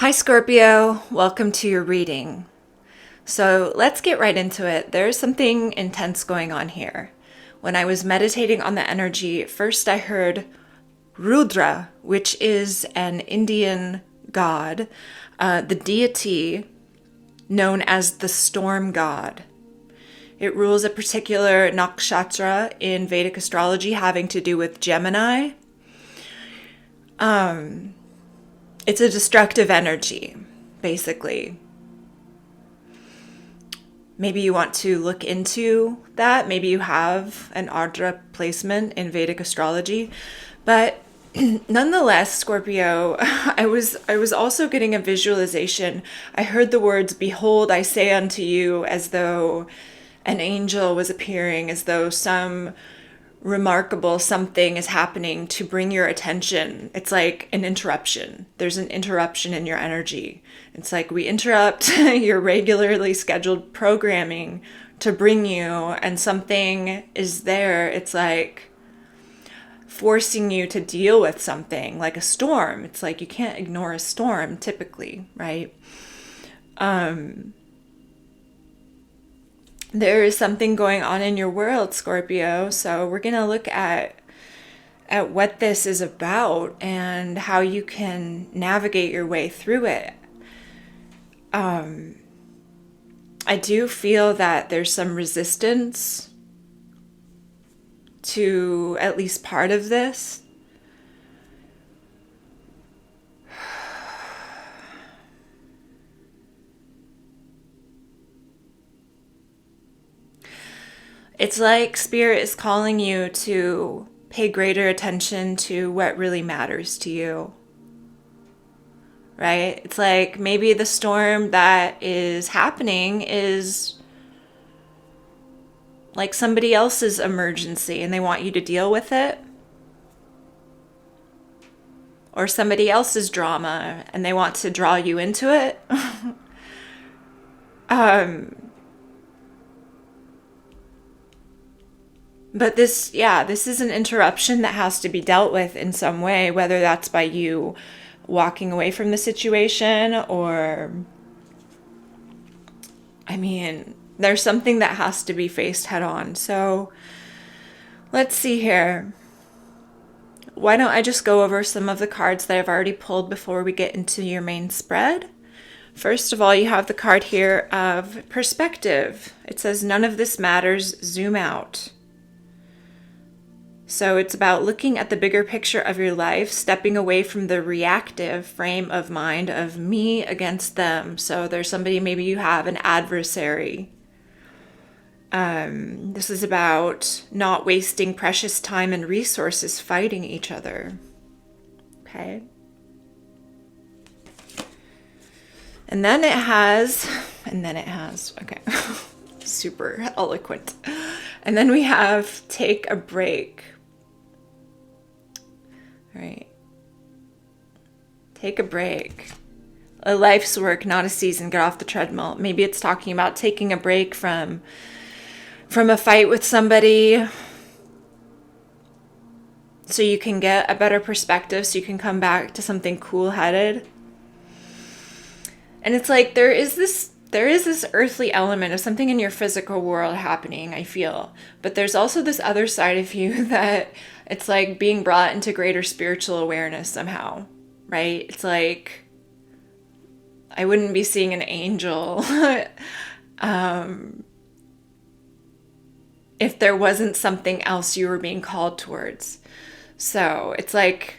Hi, Scorpio. Welcome to your reading. So let's get right into it. There's something intense going on here. When I was meditating on the energy, first I heard Rudra, which is an Indian god, the deity known as the storm god. It rules a particular nakshatra in Vedic astrology having to do with Gemini. It's a destructive energy, basically. Maybe you want to look into that. Maybe you have an Ardra placement in Vedic astrology. But nonetheless, Scorpio, I was also getting a visualization. I heard the words, "Behold, I say unto you," as though an angel was appearing, as though some remarkable something is happening to bring your attention. It's like an interruption. There's an interruption in your energy. It's like we interrupt your regularly scheduled programming to bring you, and something is there. It's like forcing you to deal with something, like a storm. It's like you can't ignore a storm typically, right? There is something going on in your world, Scorpio. So we're going to look at what this is about and how you can navigate your way through it. I do feel that there's some resistance to at least part of this. It's like Spirit is calling you to pay greater attention to what really matters to you. Right? It's like maybe the storm that is happening is like somebody else's emergency and they want you to deal with it. Or somebody else's drama and they want to draw you into it. But this is an interruption that has to be dealt with in some way, whether that's by you walking away from the situation or, there's something that has to be faced head on. So let's see here. Why don't I just go over some of the cards that I've already pulled before we get into your main spread? First of all, you have the card here of perspective. It says, none of this matters, zoom out. So it's about looking at the bigger picture of your life, stepping away from the reactive frame of mind of me against them. So there's somebody, maybe you have an adversary. This is about not wasting precious time and resources fighting each other. Okay. And then it has, okay, super eloquent. And then we have take a break. All right. Take a break. A life's work, not a season. Get off the treadmill. Maybe it's talking about taking a break from a fight with somebody so you can get a better perspective, so you can come back to something cool-headed. And it's like there is this earthly element of something in your physical world happening, I feel. But there's also this other side of you that it's like being brought into greater spiritual awareness somehow, right? It's like I wouldn't be seeing an angel if there wasn't something else you were being called towards. So it's like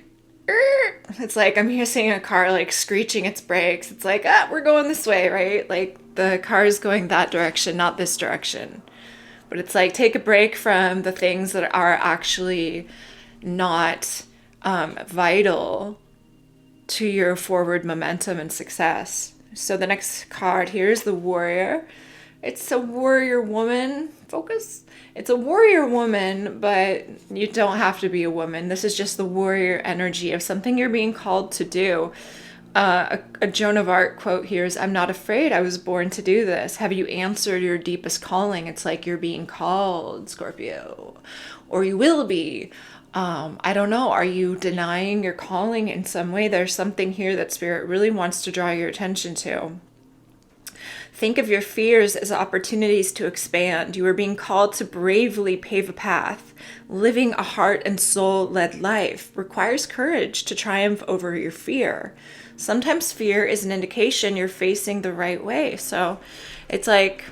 I'm here seeing a car like screeching its brakes. It's like, we're going this way, right? Like the car is going that direction, not this direction. But it's like, take a break from the things that are actually not vital to your forward momentum and success. So the next card here is the Warrior. It's a warrior woman. Focus. It's a warrior woman, but you don't have to be a woman. This is just the warrior energy of something you're being called to do. A Joan of Arc quote here is, "I'm not afraid. I was born to do this." Have you answered your deepest calling? It's like you're being called, Scorpio. Or you will be. I don't know. Are you denying your calling in some way? There's something here that Spirit really wants to draw your attention to. Think of your fears as opportunities to expand. You are being called to bravely pave a path. Living a heart and soul led life requires courage to triumph over your fear. Sometimes fear is an indication you're facing the right way. So it's like,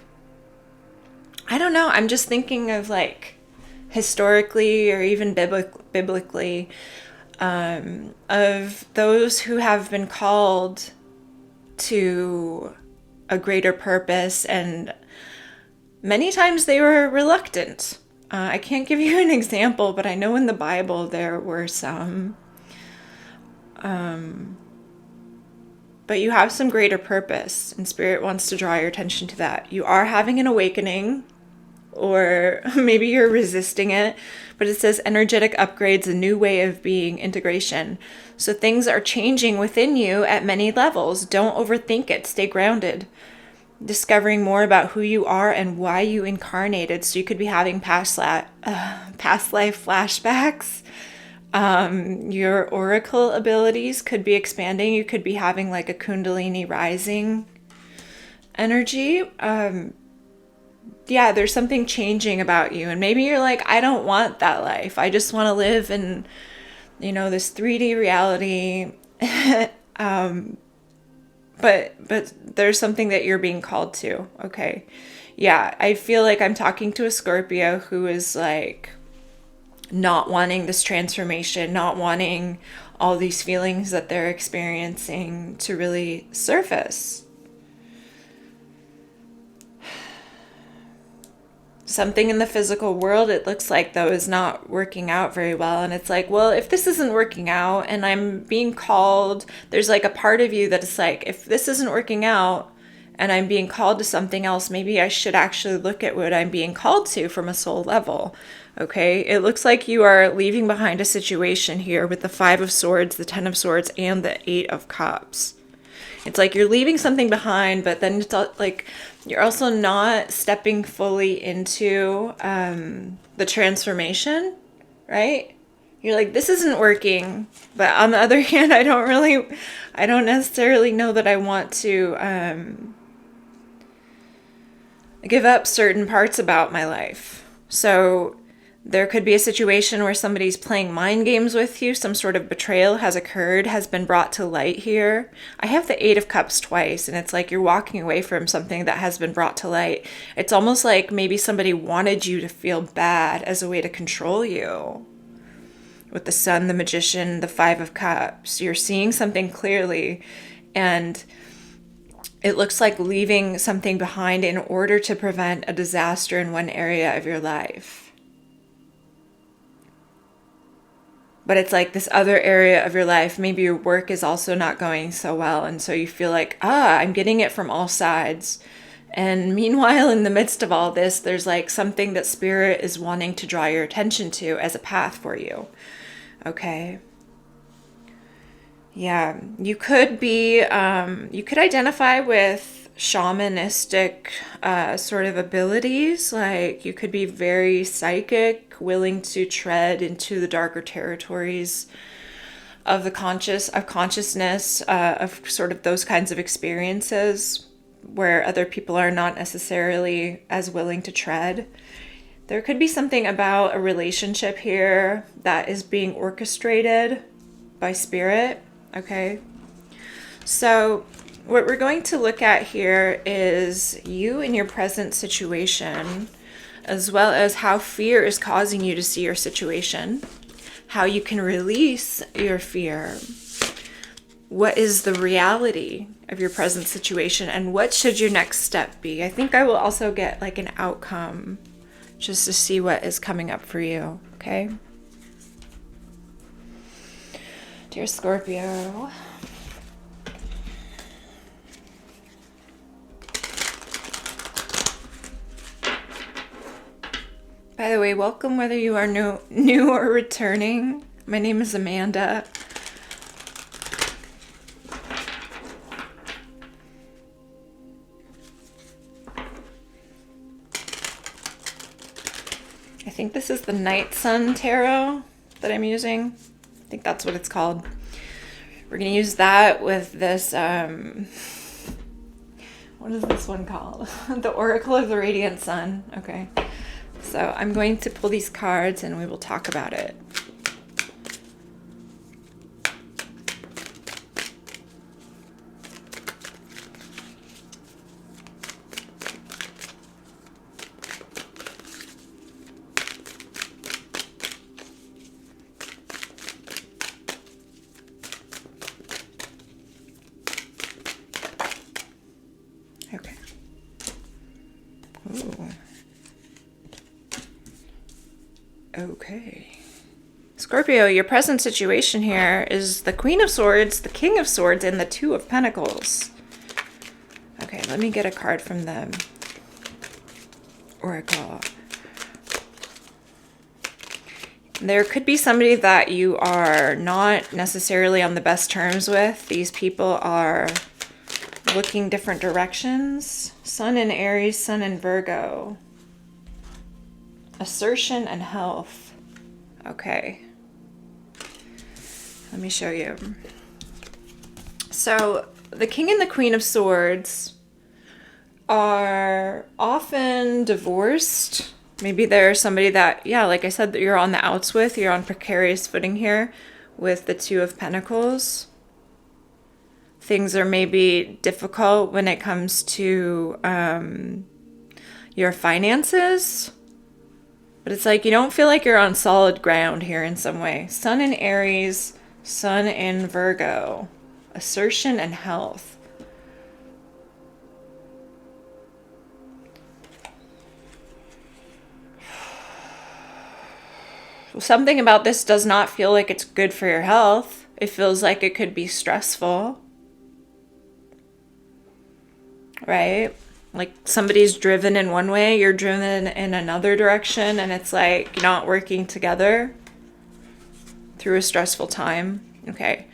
I don't know. I'm just thinking of like historically or even biblically, of those who have been called to a greater purpose, and many times they were reluctant. I can't give you an example, but I know in the Bible there were some. But you have some greater purpose, and Spirit wants to draw your attention to that. You are having an awakening, or maybe you're resisting it, but it says energetic upgrades, a new way of being, integration. So things are changing within you at many levels. Don't overthink it. Stay grounded. Discovering more about who you are and why you incarnated. So you could be having past life flashbacks. Your oracle abilities could be expanding. You could be having like a Kundalini rising energy. Yeah, there's something changing about you. And maybe you're like, I don't want that life. I just want to live in, this 3D reality. But there's something that you're being called to. Okay. Yeah, I feel like I'm talking to a Scorpio who is like not wanting this transformation, not wanting all these feelings that they're experiencing to really surface. Something in the physical world, it looks like, though, is not working out very well. And it's like, well, if this isn't working out and I'm being called, there's like a part of you that is like, if this isn't working out and I'm being called to something else, maybe I should actually look at what I'm being called to from a soul level. Okay, it looks like you are leaving behind a situation here with the 5 of Swords, the 10 of Swords, and the 8 of Cups. It's like you're leaving something behind, but then it's like you're also not stepping fully into the transformation, right? You're like, this isn't working. But on the other hand, I don't necessarily know that I want to give up certain parts about my life. So there could be a situation where somebody's playing mind games with you. Some sort of betrayal has occurred, has been brought to light here. I have the 8 of Cups twice, and it's like you're walking away from something that has been brought to light. It's almost like maybe somebody wanted you to feel bad as a way to control you. With the Sun, the Magician, the 5 of Cups, you're seeing something clearly, and it looks like leaving something behind in order to prevent a disaster in one area of your life. But it's like this other area of your life, maybe your work is also not going so well. And so you feel like, I'm getting it from all sides. And meanwhile, in the midst of all this, there's like something that Spirit is wanting to draw your attention to as a path for you. Okay. Yeah, you could be, you could identify with shamanistic sort of abilities. Like you could be very psychic, willing to tread into the darker territories of the consciousness, of sort of those kinds of experiences where other people are not necessarily as willing to tread. There could be something about a relationship here that is being orchestrated by Spirit. Okay. So what we're going to look at here is you in your present situation, as well as how fear is causing you to see your situation, how you can release your fear, what is the reality of your present situation, and what should your next step be. I think I will also get like an outcome just to see what is coming up for you, okay? Dear Scorpio, by the way, welcome whether you are new or returning. My name is Amanda. I think this is the Night Sun Tarot. that I'm using. I think that's what it's called. We're going to use that with this, what is this one called? The Oracle of the Radiant Sun. Okay. So I'm going to pull these cards and we will talk about it. Okay. Ooh. Okay. Scorpio, your present situation here is the Queen of Swords, the King of Swords, and the Two of Pentacles. Okay, let me get a card from the Oracle. There could be somebody that you are not necessarily on the best terms with. These people are looking different directions. Sun in Aries, Sun in Virgo. Assertion and health. Okay. Let me show you. So the King and the Queen of Swords are often divorced. Maybe there's somebody that, yeah, like I said, that you're on the outs with. You're on precarious footing here with the Two of Pentacles. Things are maybe difficult when it comes to your finances. But it's like you don't feel like you're on solid ground here in some way. Sun in Aries, Sun in Virgo. Assertion and health. Something about this does not feel like it's good for your health. It feels like it could be stressful. Right? Like somebody's driven in one way, you're driven in another direction, and it's like you're not working together through a stressful time. Okay.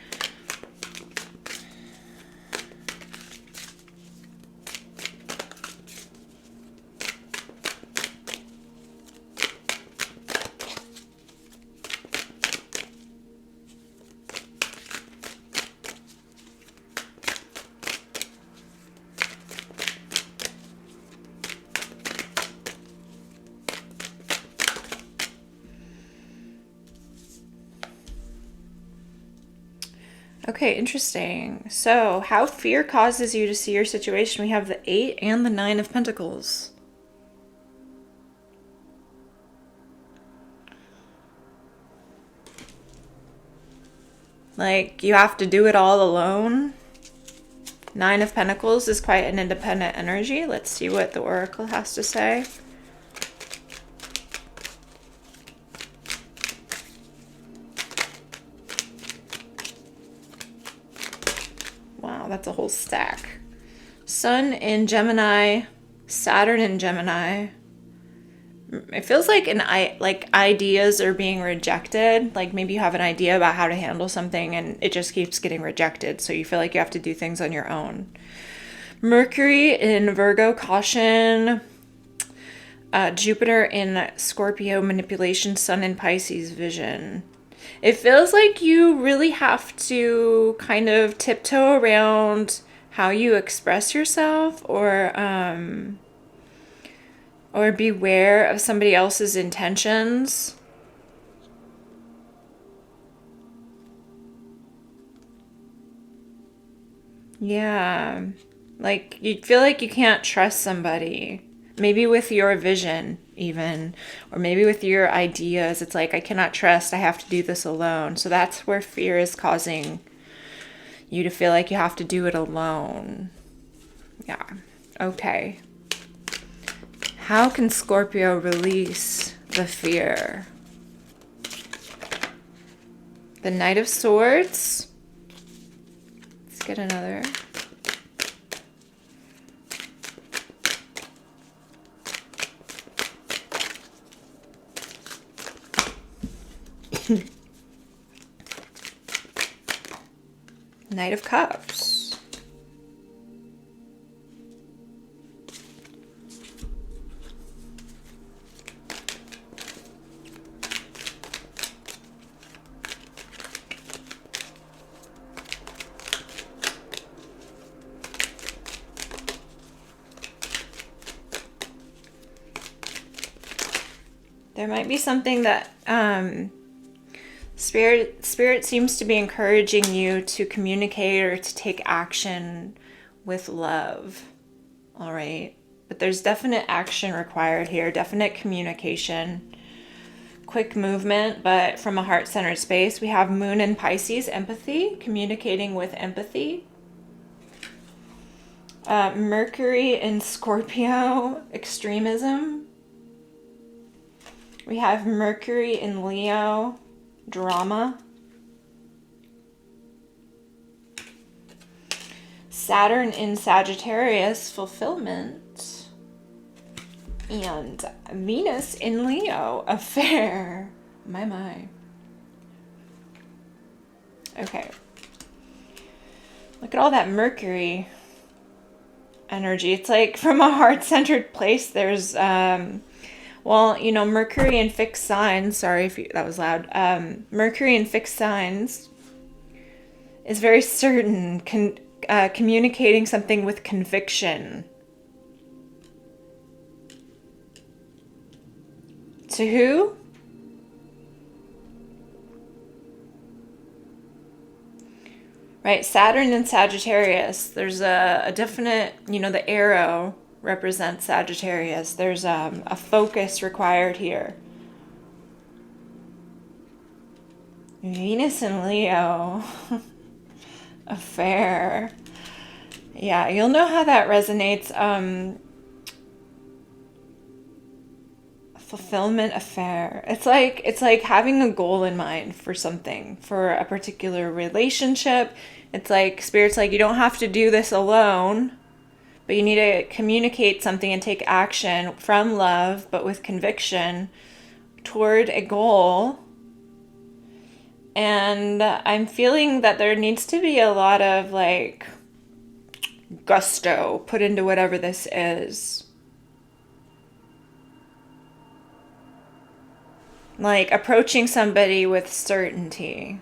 Okay, interesting. So, how fear causes you to see your situation. We have the 8 and the 9 of Pentacles. Like, you have to do it all alone. 9 of Pentacles is quite an independent energy. Let's see what the Oracle has to say. Wow, that's a whole stack. Sun in Gemini, Saturn in Gemini. It feels like ideas are being rejected. Like maybe you have an idea about how to handle something and it just keeps getting rejected. So you feel like you have to do things on your own. Mercury in Virgo, caution. Jupiter in Scorpio, manipulation. Sun in Pisces, vision. It feels like you really have to kind of tiptoe around how you express yourself, or beware of somebody else's intentions. Yeah. Like you feel like you can't trust somebody. Maybe with your vision even, or maybe with your ideas. It's like, I cannot trust, I have to do this alone. So that's where fear is causing you to feel like you have to do it alone. Yeah. Okay. How can Scorpio release the fear? The Knight of Swords. Let's get another. Knight of Cups. There might be something that spirit seems to be encouraging you to communicate or to take action with love. All right. But there's definite action required here, definite communication, quick movement, but from a heart-centered space. We have Moon in Pisces, empathy, communicating with empathy. Mercury in Scorpio, extremism. We have Mercury in Leo, drama. Saturn in Sagittarius, fulfillment. And Venus in Leo, affair. My. Okay. Look at all that Mercury energy. It's like from a heart-centered place, there's, well, you know, Mercury in fixed signs. Sorry if that was loud. Mercury in fixed signs is very certain, communicating something with conviction. To who? Right, Saturn in Sagittarius. There's a definite, you know, the arrow represents Sagittarius. There's a focus required here. Venus in Leo. Affair. Yeah, you'll know how that resonates. Fulfillment, affair. It's like having a goal in mind for something, for a particular relationship. It's like Spirit's like, you don't have to do this alone, but you need to communicate something and take action from love, but with conviction toward a goal. And I'm feeling that there needs to be a lot of like gusto put into whatever this is. Like approaching somebody with certainty,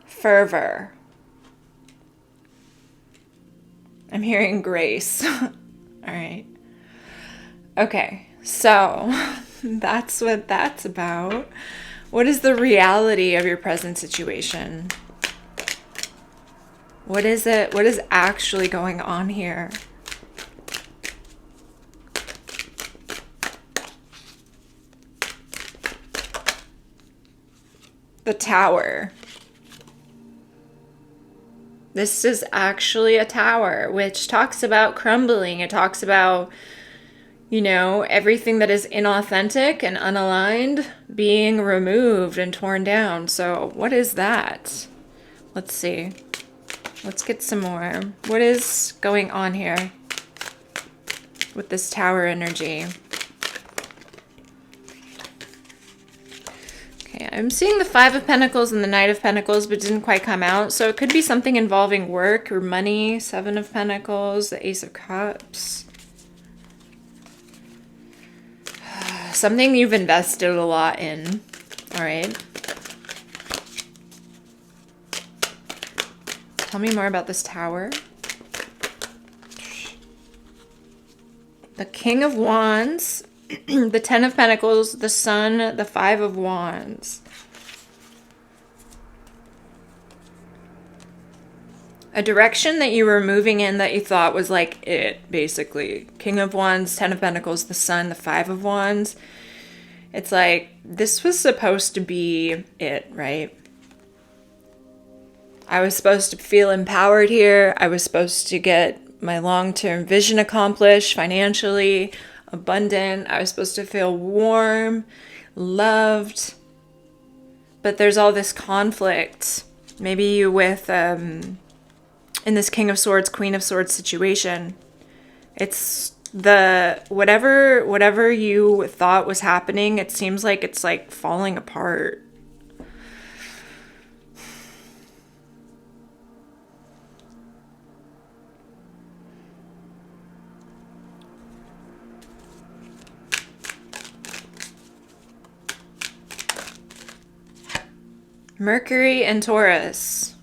fervor. I'm hearing grace. All right. Okay, so that's what that's about. What is the reality of your present situation? What is it? What is actually going on here? The Tower. This is actually a tower, which talks about crumbling. It talks about, you know, everything that is inauthentic and unaligned being removed and torn down. So what is that? Let's see. Let's get some more. What is going on here with this tower energy? Okay, I'm seeing the Five of Pentacles and the Knight of Pentacles, but didn't quite come out. So it could be something involving work or money. Seven of Pentacles, the Ace of Cups. Something you've invested a lot in. All right. Tell me more about this tower. The King of Wands. The Ten of Pentacles, the Sun, the Five of Wands. A direction that you were moving in that you thought was like it, basically. King of Wands, Ten of Pentacles, the Sun, the Five of Wands. It's like, this was supposed to be it, right? I was supposed to feel empowered here. I was supposed to get my long-term vision accomplished financially, abundant. I was supposed to feel warm, loved. But there's all this conflict. Maybe you with, in this King of Swords, Queen of Swords situation. It's the, whatever you thought was happening, it seems like it's like falling apart. Mercury and Taurus.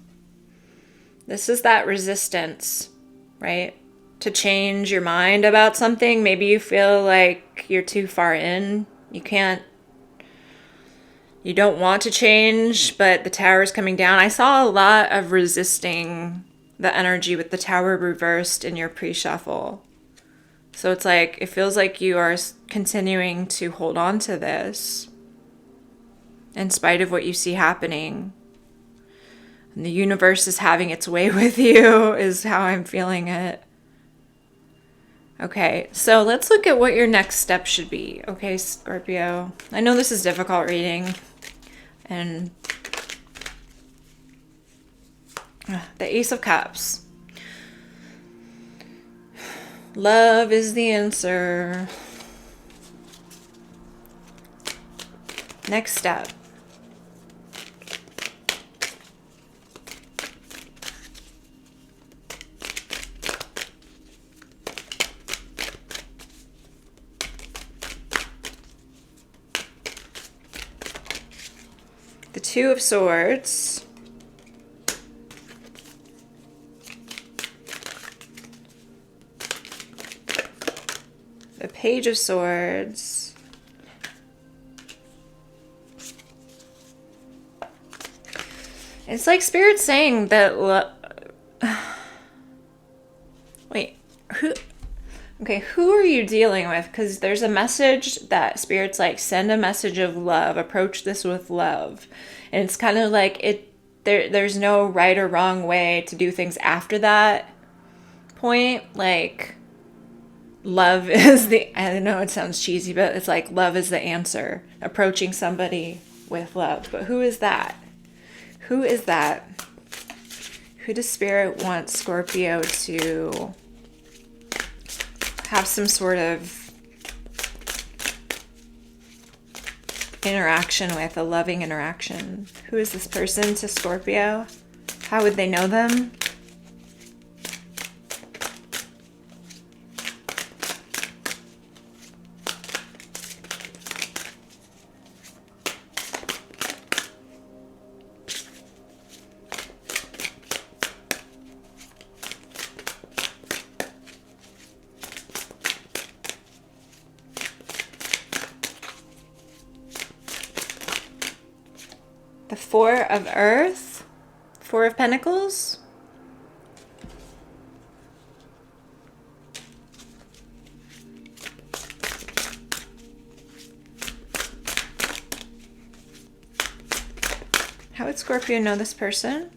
This is that resistance, right? To change your mind about something. Maybe you feel like you're too far in You can't, you don't want to change, but the tower is coming down. I saw a lot of resisting the energy with the tower reversed in your pre-shuffle. So it's like, it feels like you are continuing to hold on to this in spite of what you see happening. And the universe is having its way with you, is how I'm feeling it. Okay, so let's look at what your next step should be. Okay, Scorpio. I know this is difficult reading. And the Ace of Cups. Love is the answer. Next step. The Two of Swords. The Page of Swords. It's like Spirit's saying that... Wait, who... Okay, who are you dealing with? Because there's a message that Spirit's like, send a message of love. Approach this with love. And it's kind of like there's no right or wrong way to do things after that point. Like, love is the... I know it sounds cheesy, but it's like love is the answer. Approaching somebody with love. But who is that? Who is that? Who does Spirit want Scorpio to have some sort of interaction with, a loving interaction? Who is this person to Scorpio? How would they know them? The Four of Earth, Four of Pentacles. How would Scorpio know this person?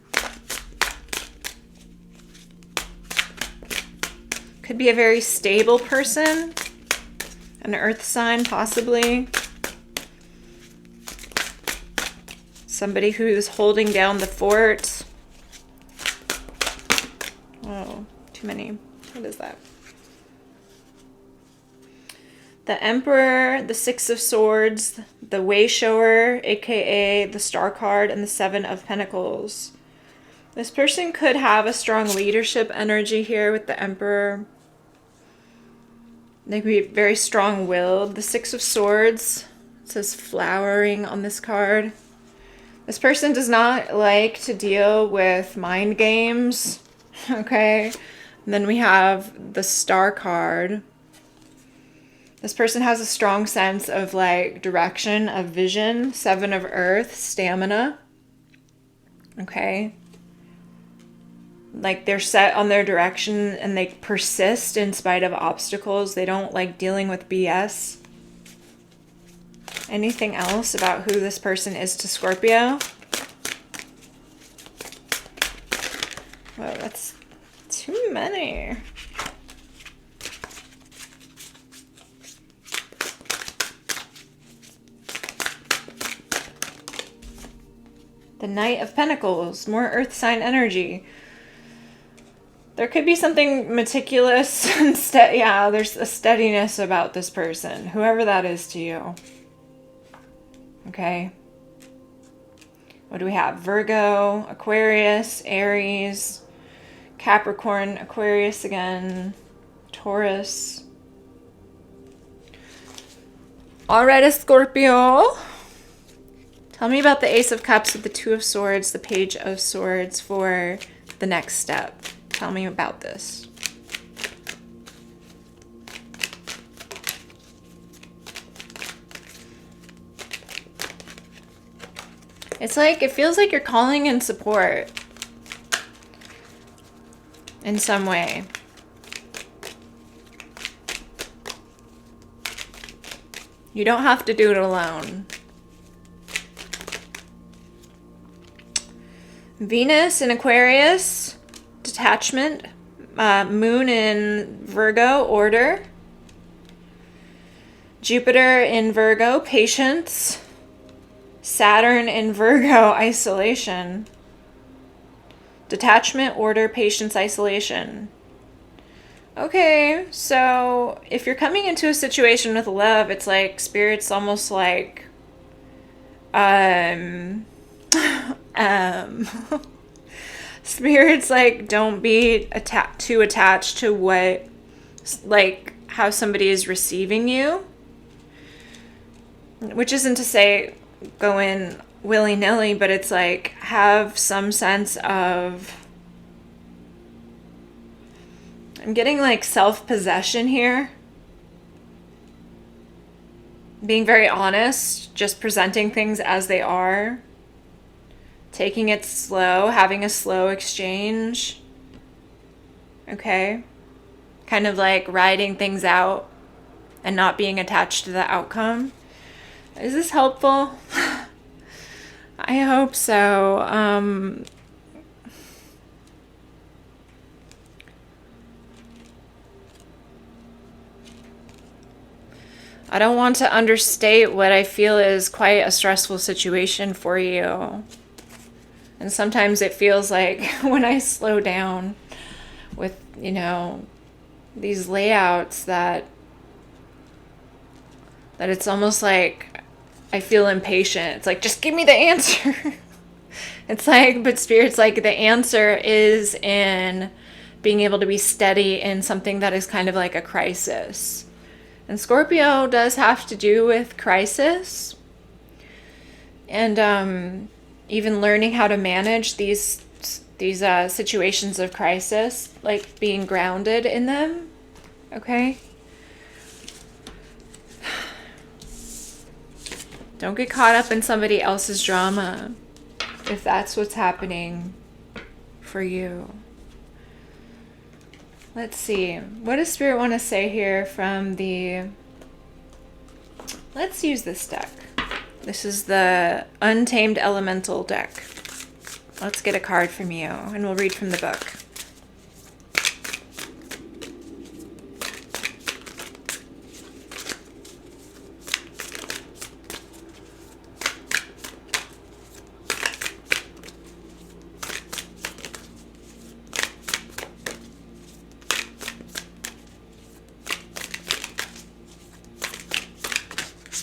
Could be a very stable person, an earth sign possibly. Somebody who's holding down the fort. Oh, too many. What is that? The Emperor, the Six of Swords, the Way Shower, aka the Star card, and the Seven of Pentacles. This person could have a strong leadership energy here with the Emperor. They could be very strong-willed. The Six of Swords, it says flowering on this card. This person does not like to deal with mind games, okay? And then we have the Star card. This person has a strong sense of like direction, of vision. Seven of Earth, stamina, okay? Like they're set on their direction and they persist in spite of obstacles. They don't like dealing with BS. Anything else about who this person is to Scorpio? Whoa, that's too many. The Knight of Pentacles, more earth sign energy. There could be something meticulous and yeah, there's a steadiness about this person, whoever that is to you. Okay. What do we have? Virgo, Aquarius, Aries, Capricorn, Aquarius again, Taurus. All right, Scorpio. Tell me about the Ace of Cups with the Two of Swords, the Page of Swords for the next step. Tell me about this. It's like, it feels like you're calling in support in some way. You don't have to do it alone. Venus in Aquarius, detachment. Moon in Virgo, order. Jupiter in Virgo, patience. Saturn in Virgo, isolation. Detachment, order, patience, isolation. Okay, so if you're coming into a situation with love, it's like Spirit's almost like, Spirit's like, don't be too attached to what, like, how somebody is receiving you. Which isn't to say go in willy-nilly, but it's like, have some sense of, I'm getting like self-possession here. Being very honest, just presenting things as they are. Taking it slow, having a slow exchange. Okay? Kind of like riding things out and not being attached to the outcome. Is this helpful? I hope so. I don't want to understate what I feel is quite a stressful situation for you. And sometimes it feels like when I slow down with, you know, these layouts that it's almost like I feel impatient. It's like, just give me the answer. It's like, but Spirit's like, the answer is in being able to be steady in something that is kind of like a crisis. And Scorpio does have to do with crisis. And even learning how to manage these situations of crisis, like being grounded in them. Okay? Don't get caught up in somebody else's drama if that's what's happening for you. Let's see. What does Spirit want to say here from the... Let's use this deck. This is the Untamed Elemental deck. Let's get a card from you, and we'll read from the book.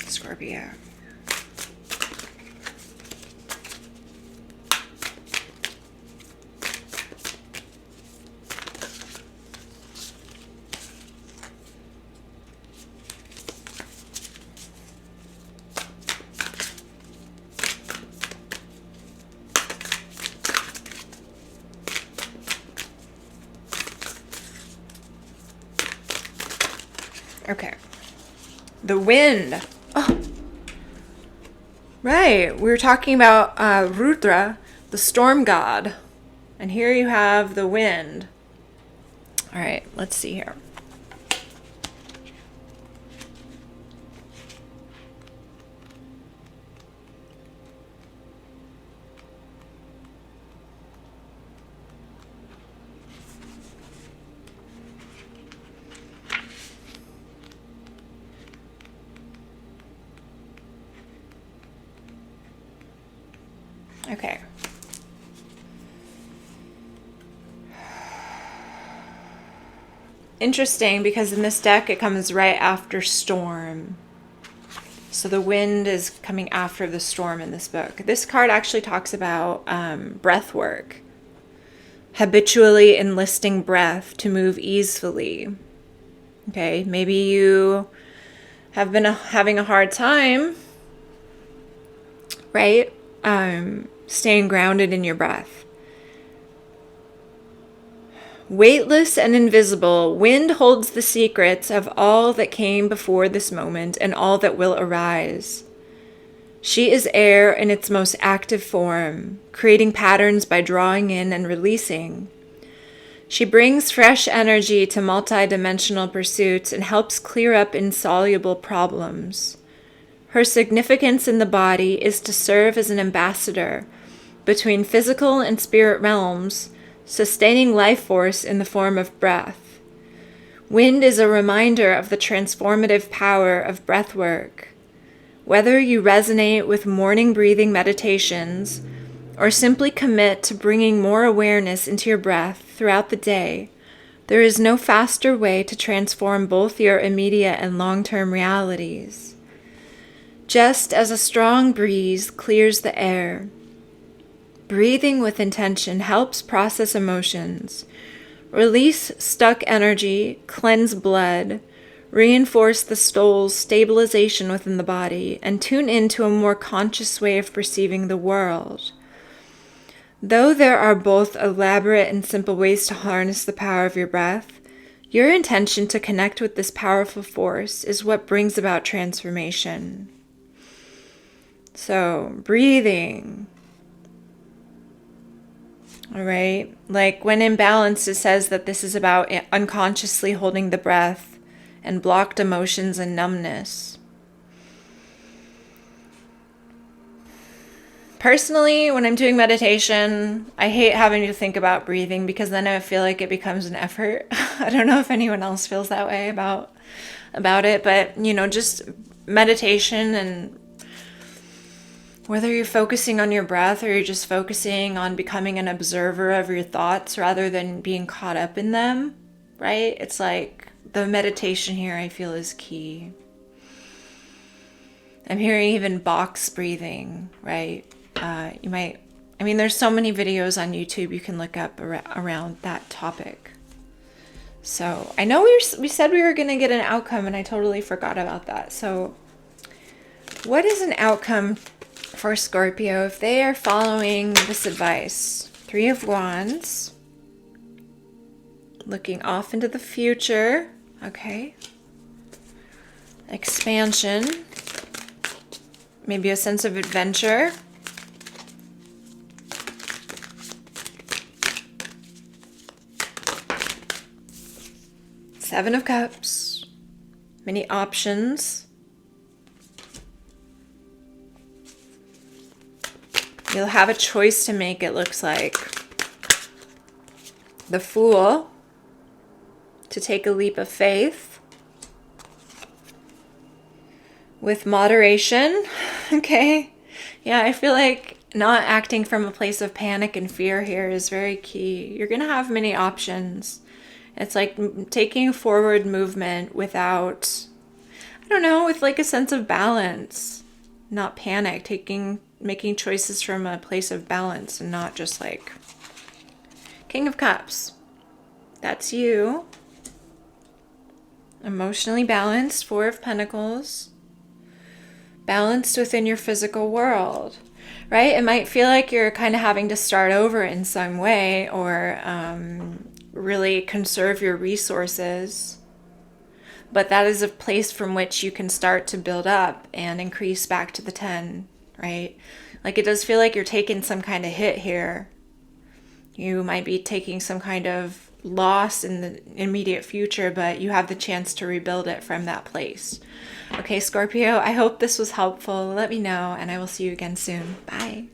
Scorpio. Okay. The wind. Oh. Right. We were talking about Rudra, the storm god. And here you have the wind. All right. Let's see here. Okay. Interesting, because in this deck it comes right after storm. So the wind is coming after the storm in this book. This card actually talks about breath work. Habitually enlisting breath to move easily. Okay, maybe you have been having a hard time, right? Staying grounded in your breath. Weightless and invisible, wind holds the secrets of all that came before this moment and all that will arise. She is air in its most active form, creating patterns by drawing in and releasing. She brings fresh energy to multidimensional pursuits and helps clear up insoluble problems. Her significance in the body is to serve as an ambassador between physical and spirit realms, sustaining life force in the form of breath. Wind is a reminder of the transformative power of breath work. Whether you resonate with morning breathing meditations or simply commit to bringing more awareness into your breath throughout the day, there is no faster way to transform both your immediate and long-term realities. Just as a strong breeze clears the air, breathing with intention helps process emotions, release stuck energy, cleanse blood, reinforce the soul's stabilization within the body, and tune into a more conscious way of perceiving the world. Though there are both elaborate and simple ways to harness the power of your breath, your intention to connect with this powerful force is what brings about transformation. So, breathing. All right. Like when in balance, it says that this is about unconsciously holding the breath and blocked emotions and numbness. Personally, when I'm doing meditation, I hate having to think about breathing because then I feel like it becomes an effort. I don't know if anyone else feels that way about it, but just meditation, and whether you're focusing on your breath or you're just focusing on becoming an observer of your thoughts rather than being caught up in them, right? It's like the meditation here, I feel, is key. I'm hearing even box breathing, right? There's so many videos on YouTube you can look up around that topic. So I know we said we were going to get an outcome, and I totally forgot about that. So what is an outcome for Scorpio if they are following this advice? 3 of Wands, looking off into the future. Okay. Expansion, maybe a sense of adventure. Seven of Cups, many options. You'll have a choice to make, it looks like. The Fool, to take a leap of faith. With moderation, okay? Yeah, I feel like not acting from a place of panic and fear here is very key. You're going to have many options. It's like taking forward movement without, with like a sense of balance, not panic, making choices from a place of balance and not just like King of Cups. That's you. Emotionally balanced, 4 of Pentacles. Balanced within your physical world, right? It might feel like you're kind of having to start over in some way, or really conserve your resources. But that is a place from which you can start to build up and increase back to the 10, right? Like it does feel like you're taking some kind of hit here. You might be taking some kind of loss in the immediate future, but you have the chance to rebuild it from that place. Okay, Scorpio, I hope this was helpful. Let me know, and I will see you again soon. Bye.